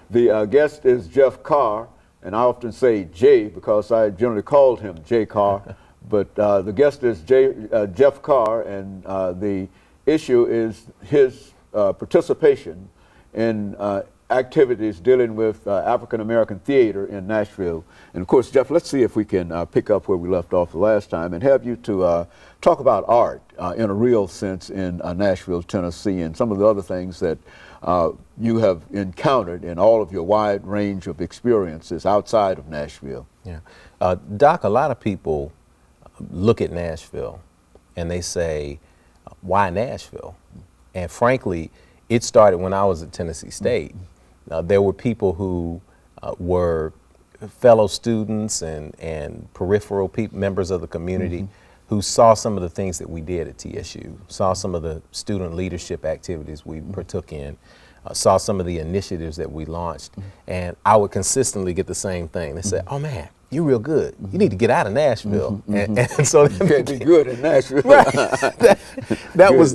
The guest is Jeff Carr, and I often say Jay because I generally called him JCarr, but the guest is Jeff Carr, and the issue is his participation in activities dealing with African American theater in Nashville. And of course, Jeff, let's see if we can pick up where we left off the last time and have you to talk about art in a real sense in Nashville, Tennessee, and some of the other things that you have encountered in all of your wide range of experiences outside of Nashville. Yeah. Doc, a lot of people look at Nashville and they say, why Nashville? And frankly, it started when I was at Tennessee State. There were people who were fellow students and peripheral members of the community who saw some of the things that we did at TSU, saw some of the student leadership activities we partook in, saw some of the initiatives that we launched, and I would consistently get the same thing. They said, oh man, you're real good. You need to get out of Nashville. And so you can't be good in Nashville. Right. that was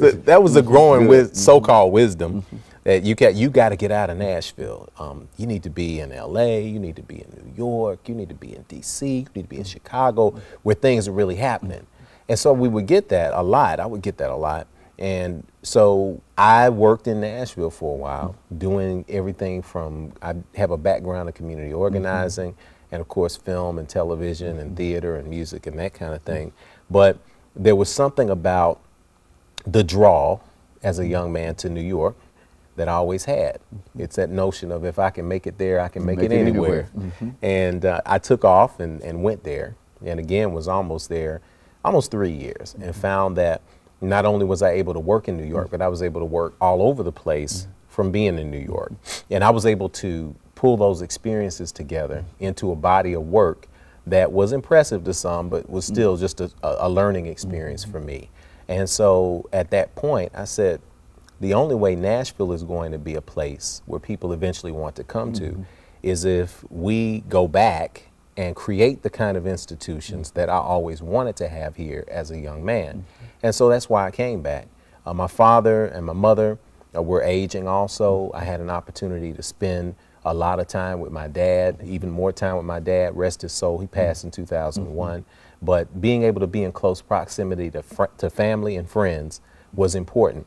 the growing so-called wisdom that you got to get out of Nashville. You need to be in LA, you need to be in New York, you need to be in DC, you need to be in Chicago, where things are really happening. And so we would get that a lot. I would get that a lot. And so I worked in Nashville for a while, doing everything from, I have a background in community organizing, and of course film and television and theater and music and that kind of thing. But there was something about the draw as a young man to New York that I always had. It's that notion of if I can make it there, I can make it anywhere. And I took off and went there, and again was almost there, almost 3 years, and found that not only was I able to work in New York, but I was able to work all over the place from being in New York. And I was able to pull those experiences together into a body of work that was impressive to some, but was still just a learning experience for me. And so at that point, I said, the only way Nashville is going to be a place where people eventually want to come to is if we go back and create the kind of institutions that I always wanted to have here as a young man. And so that's why I came back. My father and my mother were aging also. I had an opportunity to spend a lot of time with my dad, even more time with my dad, rest his soul. He passed in 2001. But being able to be in close proximity to family and friends was important.